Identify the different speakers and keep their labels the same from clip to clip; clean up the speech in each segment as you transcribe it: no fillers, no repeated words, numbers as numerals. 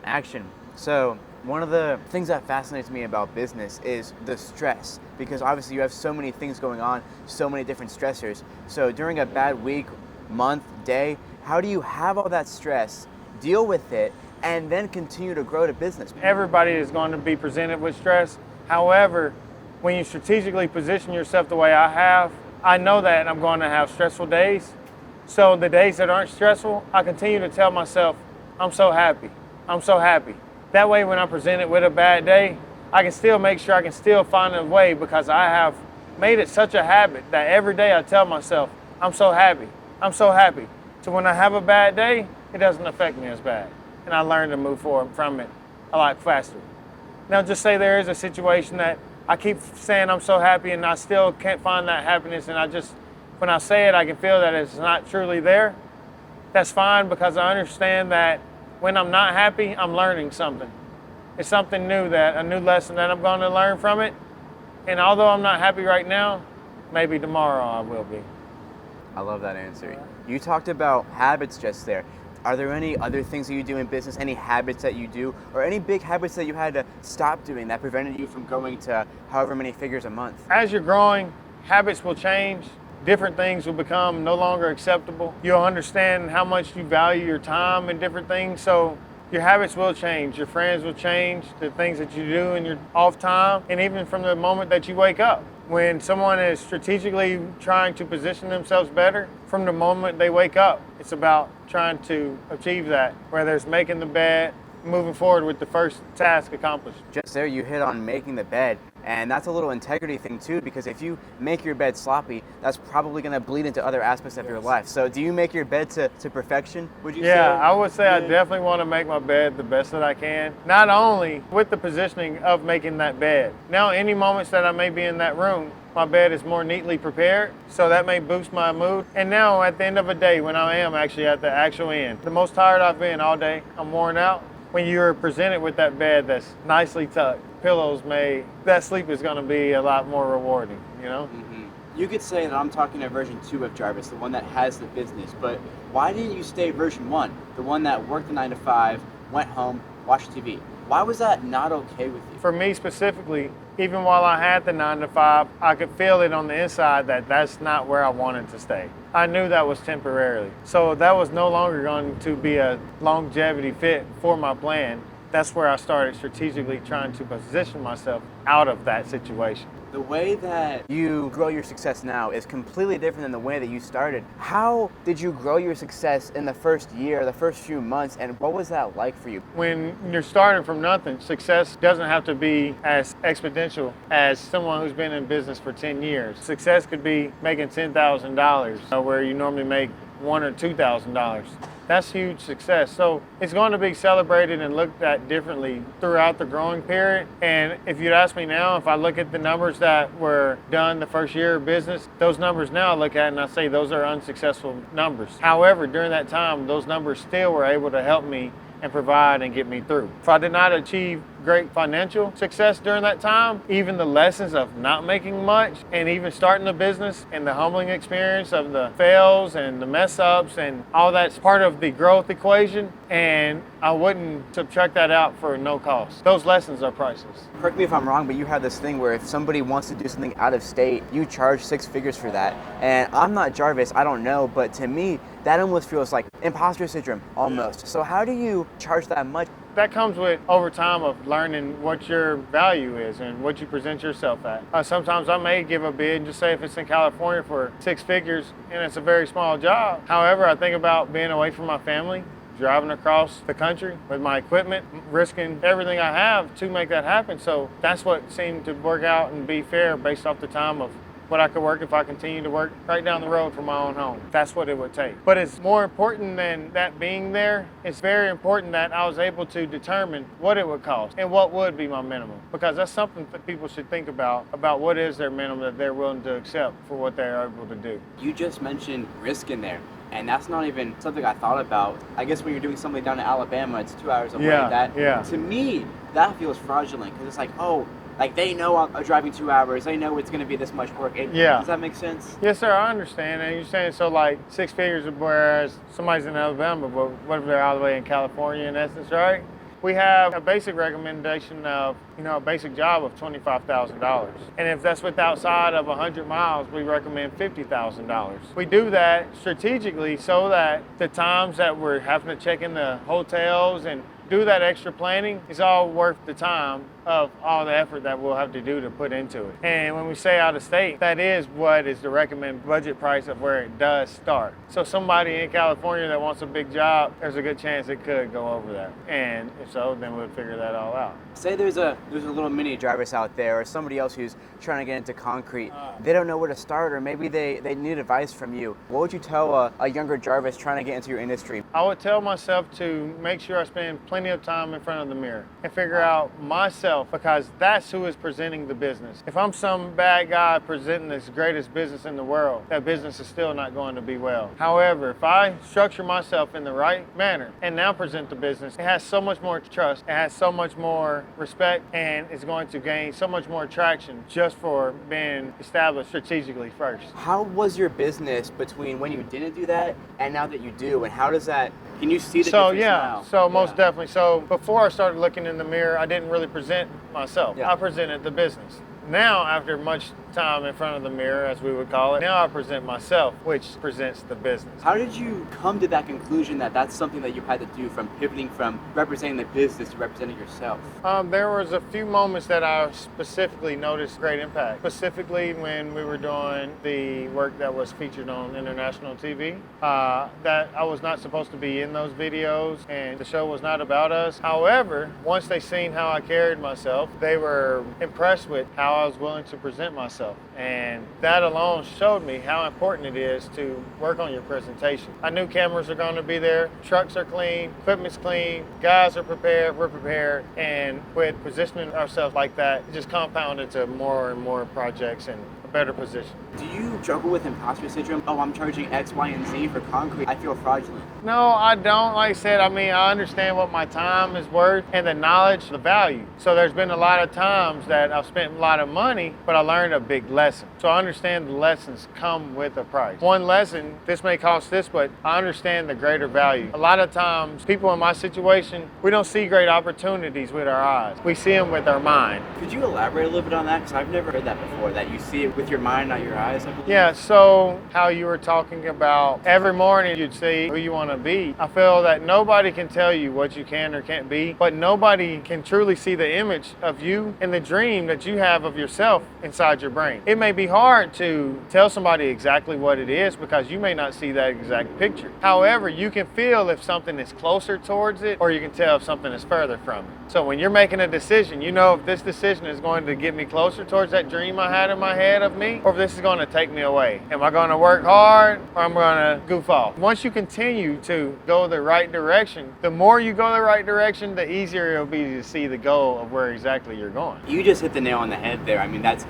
Speaker 1: Action. So one of the things that fascinates me about business is the stress, because obviously you have so many things going on, so many different stressors. So during a bad week, month, day, how do you have all that stress, deal with it, and then continue to grow the business?
Speaker 2: Everybody is going to be presented with stress. However, when you strategically position yourself the way I have, I know that I'm going to have stressful days. So the days that aren't stressful, I continue to tell myself, I'm so happy. I'm so happy. That way, when I'm presented with a bad day, I can still make sure I can still find a way, because I have made it such a habit that every day I tell myself, I'm so happy. I'm so happy. So when I have a bad day, it doesn't affect me as bad. And I learn to move forward from it a lot faster. Now, just say there is a situation that I keep saying I'm so happy and I still can't find that happiness, and when I say it, I can feel that it's not truly there. That's fine, because I understand that when I'm not happy, I'm learning something. It's something new, a new lesson that I'm going to learn from it. And although I'm not happy right now, maybe tomorrow I will be.
Speaker 1: I love that answer. You talked about habits just there. Are there any other things that you do in business, any habits that you do, or any big habits that you had to stop doing that prevented you from going to however many figures a month?
Speaker 2: As you're growing, habits will change. Different things will become no longer acceptable. You'll understand how much you value your time and different things. So your habits will change. Your friends will change, the things that you do in your off time, and even from the moment that you wake up. When someone is strategically trying to position themselves better, from the moment they wake up, it's about trying to achieve that, whether it's making the bed, moving forward with the first task accomplished.
Speaker 1: Just there, you hit on making the bed, and that's a little integrity thing too, because if you make your bed sloppy, that's probably going to bleed into other aspects of your life. So do you make your bed to perfection, would you say?
Speaker 2: Yeah, I would say I definitely want to make my bed the best that I can. Not only with the positioning of making that bed. Now, any moments that I may be in that room, my bed is more neatly prepared, so that may boost my mood. And now at the end of a day, when I am actually at the actual end, the most tired I've been all day, I'm worn out. When you're presented with that bed that's nicely tucked, pillows made, that sleep is going to be a lot more rewarding, you know?
Speaker 1: Mm-hmm. You could say that I'm talking to version 2 of Jarvis, the one that has the business, but why didn't you stay version 1, the one that worked the 9 to 5, went home, watched TV? Why was that not okay with you?
Speaker 2: For me specifically, even while I had the 9 to 5, I could feel it on the inside that that's not where I wanted to stay. I knew that was temporarily. So that was no longer going to be a longevity fit for my plan. That's where I started strategically trying to position myself out of that situation.
Speaker 1: The way that you grow your success now is completely different than the way that you started. How did you grow your success in the first year, the first few months, and what was that like for you?
Speaker 2: When you're starting from nothing, success doesn't have to be as exponential as someone who's been in business for 10 years. Success could be making $10,000 where you normally make $1,000 or $2,000. That's huge success. So it's going to be celebrated and looked at differently throughout the growing period. And if you'd ask me now, if I look at the numbers that were done the first year of business, those numbers now I look at and I say those are unsuccessful numbers. However, during that time, those numbers still were able to help me and provide and get me through. If I did not achieve great financial success during that time, even the lessons of not making much and even starting the business and the humbling experience of the fails and the mess ups and all that's part of the growth equation, and I wouldn't subtract that out for no cost. Those lessons are priceless.
Speaker 1: Correct me if I'm wrong, but you have this thing where if somebody wants to do something out of state, you charge 6 figures for that. And I'm not Jarvis, I don't know, but to me, that almost feels like imposter syndrome, almost. So how do you charge that much?
Speaker 2: That comes with over time of learning what your value is and what you present yourself at. Sometimes I may give a bid and just say if it's in California for 6 figures and it's a very small job. However, I think about being away from my family, driving across the country with my equipment, risking everything I have to make that happen. So that's what seemed to work out and be fair based off the time of what I could work if I continue to work right down the road from my own home. That's what it would take. But it's more important than that being there. It's very important that I was able to determine what it would cost and what would be my minimum, because that's something that people should think about what is their minimum that they're willing to accept for what they're able to do.
Speaker 1: You just mentioned risk in there, and that's not even something I thought about. I guess when you're doing something down in Alabama, it's 2 hours away. To me, that feels fraudulent, because it's like, oh, like they know I'm driving 2 hours. They know it's going to be this much work. Does that make sense?
Speaker 2: Yes, sir. I understand. And you're saying so like 6 figures, whereas somebody's in Alabama, but what if they're all the way in California in essence, right? We have a basic recommendation of, a basic job of $25,000. And if that's with outside of 100 miles, we recommend $50,000. We do that strategically so that the times that we're having to check in the hotels and do that extra planning is all worth the time of all the effort that we'll have to do to put into it. And when we say out of state, that is what is the recommended budget price of where it does start. So somebody in California that wants a big job, there's a good chance it could go over that. And if so, then we'll figure that all out.
Speaker 1: Say there's a little mini Jarvis out there, or somebody else who's trying to get into concrete. They don't know where to start, or maybe they need advice from you. What would you tell a younger Jarvis trying to get into your industry?
Speaker 2: I would tell myself to make sure I spend plenty of time in front of the mirror and figure out myself, because that's who is presenting the business. If I'm some bad guy presenting this greatest business in the world, that business is still not going to be well. However, if I structure myself in the right manner and now present the business, it has so much more trust, it has so much more respect, and it's going to gain so much more traction just for being established strategically first.
Speaker 1: How was your business between when you didn't do that and now that you do, and how does that, can you see the difference now?
Speaker 2: So most definitely. So before I started looking in the mirror, I didn't really present myself.
Speaker 1: Yeah.
Speaker 2: I presented the business. Now, after much time in front of the mirror, as we would call it, now I present myself, which presents the business.
Speaker 1: How did you come to that conclusion that that's something that you had to do, from pivoting from representing the business to representing yourself?
Speaker 2: There was a few moments that I specifically noticed great impact. Specifically when we were doing the work that was featured on international TV, that I was not supposed to be in those videos and the show was not about us. However, once they seen how I carried myself, they were impressed with how I was willing to present myself. And that alone showed me how important it is to work on your presentation. I knew cameras are going to be there, trucks are clean, equipment's clean, guys are prepared, we're prepared, and with positioning ourselves like that, it just compounded to more and more projects and a better position.
Speaker 1: Do you struggle with imposter syndrome? Oh, I'm charging X, Y, and Z for concrete. I feel fraudulent.
Speaker 2: No, I don't. Like I said, I understand what my time is worth and the knowledge, the value. So there's been a lot of times that I've spent a lot of money, but I learned a big lesson. So I understand the lessons come with a price. One lesson, this may cost this, but I understand the greater value. A lot of times, people in my situation, we don't see great opportunities with our eyes. We see them with our mind.
Speaker 1: Could you elaborate a little bit on that? Because I've never heard that before, that you see it with your mind, not your eyes, I believe.
Speaker 2: Yeah, so how you were talking about every morning you'd see who you want to be. I feel that nobody can tell you what you can or can't be, but nobody can truly see the image of you and the dream that you have of yourself inside your brain. It may be hard to tell somebody exactly what it is because you may not see that exact picture. However, you can feel if something is closer towards it, or you can tell if something is further from it. So when you're making a decision, you know if this decision is going to get me closer towards that dream I had in my head of me, or if this is going to take me away. Am I going to work hard, or am I going to goof off? Once you continue to go the right direction, the more you go the right direction, the easier it'll be to see the goal of where exactly you're going.
Speaker 1: You just hit the nail on the head there. I mean, that's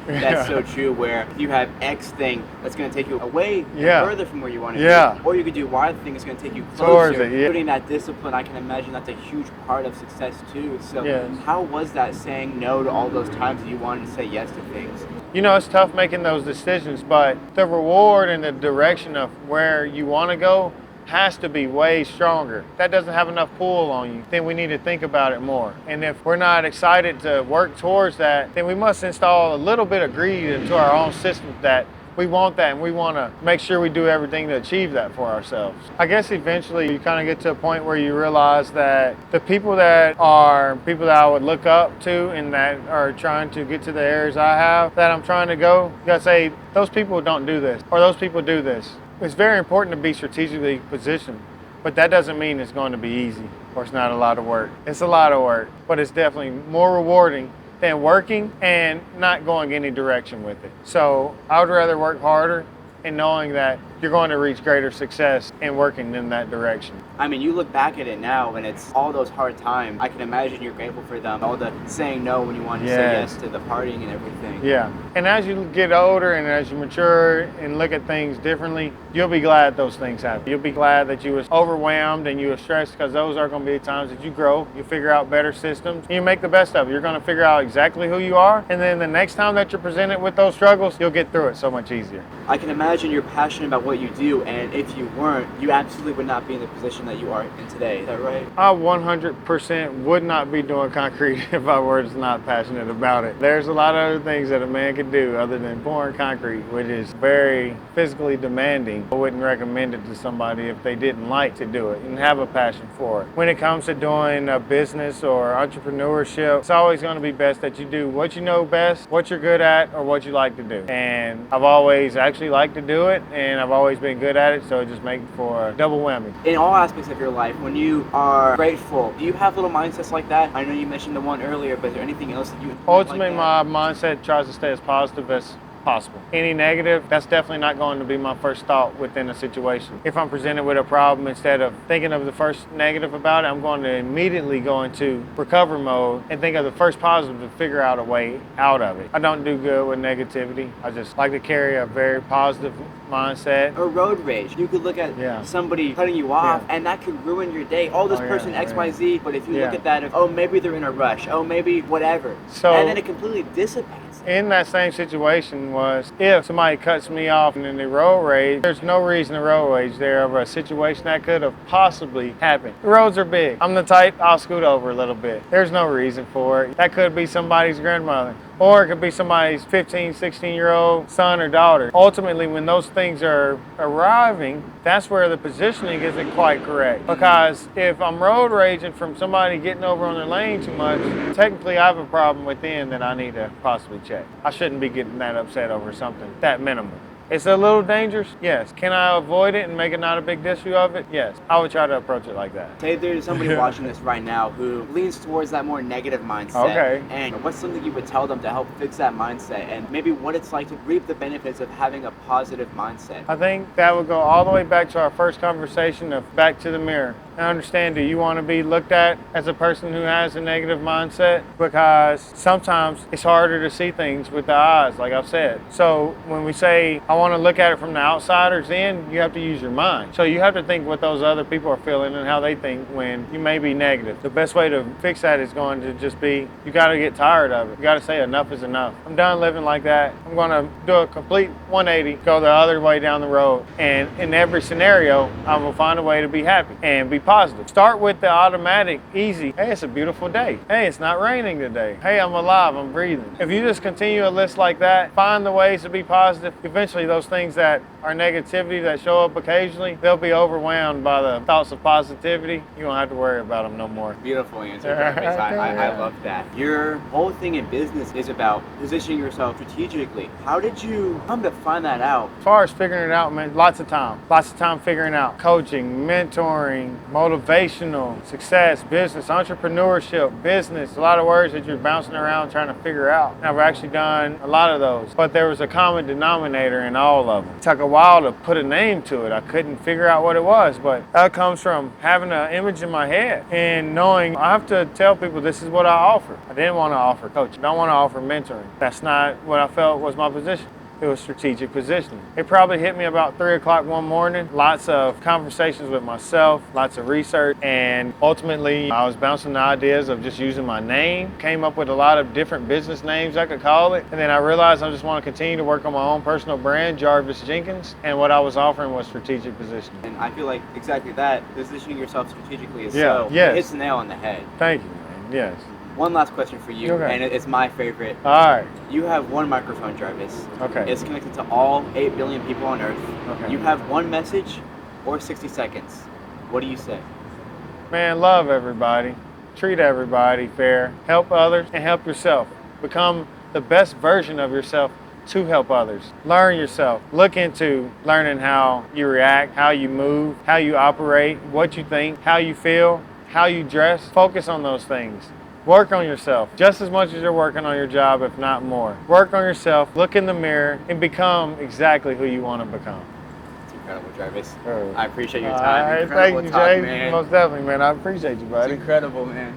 Speaker 1: so true, where you have X thing that's going to take you away further from where you want to be, or you could do Y thing that's going to take you closer.
Speaker 2: Towards it,
Speaker 1: Putting that discipline, I can imagine that's a huge part of success too. So how was that, saying no to all those times that you wanted to say yes to things?
Speaker 2: You know, it's tough making those decisions, but the reward and the direction of where you want to go has to be way stronger. If that doesn't have enough pull on you, then we need to think about it more. And if we're not excited to work towards that, then we must install a little bit of greed into our own system that we want that, and we want to make sure we do everything to achieve that for ourselves. I guess eventually you kind of get to a point where you realize that the people that are people that I would look up to and that are trying to get to the areas I have that I'm trying to go, you gotta say, those people don't do this, or those people do this. It's very important to be strategically positioned, but that doesn't mean it's going to be easy or it's not a lot of work. It's a lot of work, but it's definitely more rewarding than working and not going any direction with it. So I would rather work harder and knowing that you're going to reach greater success in working in that direction.
Speaker 1: I mean, you look back at it now and it's all those hard times. I can imagine you're grateful for them, all the saying no when you want to say yes to the partying and everything.
Speaker 2: Yeah, and as you get older and as you mature and look at things differently, you'll be glad those things happen. You'll be glad that you was overwhelmed and you were stressed, because those are going to be times that you grow, you figure out better systems, and you make the best of it. You're going to figure out exactly who you are, and then the next time that you're presented with those struggles, you'll get through it so much easier.
Speaker 1: I can imagine you're passionate about what what you do, and if you weren't, you absolutely would not be in the position that you are in today. Is that right?
Speaker 2: I 100% would not be doing concrete if I was not passionate about it. There's a lot of other things that a man can do other than pouring concrete, which is very physically demanding. I wouldn't recommend it to somebody if they didn't like to do it and have a passion for it. When it comes to doing a business or entrepreneurship, it's always going to be best that you do what you know best, what you're good at, or what you like to do. And I've always actually liked to do it, and I've always been good at it, so it just makes for a double whammy.
Speaker 1: In all aspects of your life, when you are grateful, do you have little mindsets like that? I know you mentioned the one earlier, but is there anything else that you
Speaker 2: Ultimately,
Speaker 1: like
Speaker 2: my mindset tries to stay as positive as possible. Any negative, that's definitely not going to be my first thought within a situation. If I'm presented with a problem, instead of thinking of the first negative about it, I'm going to immediately go into recover mode and think of the first positive to figure out a way out of it. I don't do good with negativity. I just like to carry a very positive mindset.
Speaker 1: Or road rage. You could look at somebody cutting you off, and that could ruin your day. Oh, this person XYZ, but if you look at that, oh, maybe they're in a rush. Oh, maybe whatever.
Speaker 2: So,
Speaker 1: and then it completely dissipates.
Speaker 2: In that same situation was if somebody cuts me off and then they road rage, there's no reason to road rage there over a situation that could have possibly happened. The roads are big. I'm the type, I'll scoot over a little bit. There's no reason for it. That could be somebody's grandmother. Or it could be somebody's 15, 16-year-old son or daughter. Ultimately, when those things are arriving, that's where the positioning isn't quite correct. Because if I'm road raging from somebody getting over on their lane too much, technically I have a problem within that I need to possibly check. I shouldn't be getting that upset over something that minimal. It's a little dangerous, yes. Can I avoid it and make it not a big issue of it? Yes. I would try to approach it like that.
Speaker 1: Say there's somebody watching this right now who leans towards that more negative mindset.
Speaker 2: Okay.
Speaker 1: And what's something you would tell them to help fix that mindset, and maybe what it's like to reap the benefits of having a positive mindset?
Speaker 2: I think that would go all the way back to our first conversation of back to the mirror. And understand, do you want to be looked at as a person who has a negative mindset? Because sometimes it's harder to see things with the eyes, like I've said. So when we say, I want to look at it from the outsiders in, you have to use your mind. So you have to think what those other people are feeling and how they think when you may be negative. The best way to fix that is going to just be, you got to get tired of it. You got to say enough is enough. I'm done living like that. I'm going to do a complete 180, go the other way down the road. And in every scenario, I will find a way to be happy and be positive. Start with the automatic, easy. Hey, it's a beautiful day. Hey, it's not raining today. Hey, I'm alive, I'm breathing. If you just continue a list like that, find the ways to be positive, eventually those things that are negativity that show up occasionally, they'll be overwhelmed by the thoughts of positivity. You don't have to worry about them no more.
Speaker 1: Beautiful answer, Jarvis. I love that. Your whole thing in business is about positioning yourself strategically. How did you come to find that out?
Speaker 2: As far as figuring it out, man, lots of time figuring out coaching, mentoring, motivational, success, business, entrepreneurship, business, a lot of words that you're bouncing around trying to figure out. And I've actually done a lot of those, but there was a common denominator in all of them. It took a while to put a name to it. I couldn't figure out what it was, but that comes from having an image in my head and knowing I have to tell people this is what I offer. I didn't want to offer coaching. I don't want to offer mentoring. That's not what I felt was my position. It was strategic positioning. It probably hit me about 3 o'clock one morning. Lots of conversations with myself, lots of research, and ultimately I was bouncing the ideas of just using my name. Came up with a lot of different business names I could call it. And then I realized I just want to continue to work on my own personal brand, Jarvis Jenkins, and what I was offering was strategic positioning.
Speaker 1: And I feel like exactly that, positioning yourself strategically is
Speaker 2: yes.
Speaker 1: It's the nail on the head.
Speaker 2: Thank you, man. Yes.
Speaker 1: One last question for you, and it's my favorite.
Speaker 2: All right.
Speaker 1: You have one microphone, Jarvis.
Speaker 2: Okay.
Speaker 1: It's connected to all 8 billion people on Earth.
Speaker 2: Okay.
Speaker 1: You have one message or 60 seconds. What do you say?
Speaker 2: Man, love everybody. Treat everybody fair. Help others and help yourself. Become the best version of yourself to help others. Learn yourself. Look into learning how you react, how you move, how you operate, what you think, how you feel, how you dress. Focus on those things. Work on yourself just as much as you're working on your job, if not more. Work on yourself, look in the mirror, and become exactly who you want to become.
Speaker 1: It's incredible, Jarvis.
Speaker 2: Sure.
Speaker 1: I appreciate your time.
Speaker 2: Thank you, Jay. Most definitely, man. I appreciate you, buddy.
Speaker 1: It's incredible, man.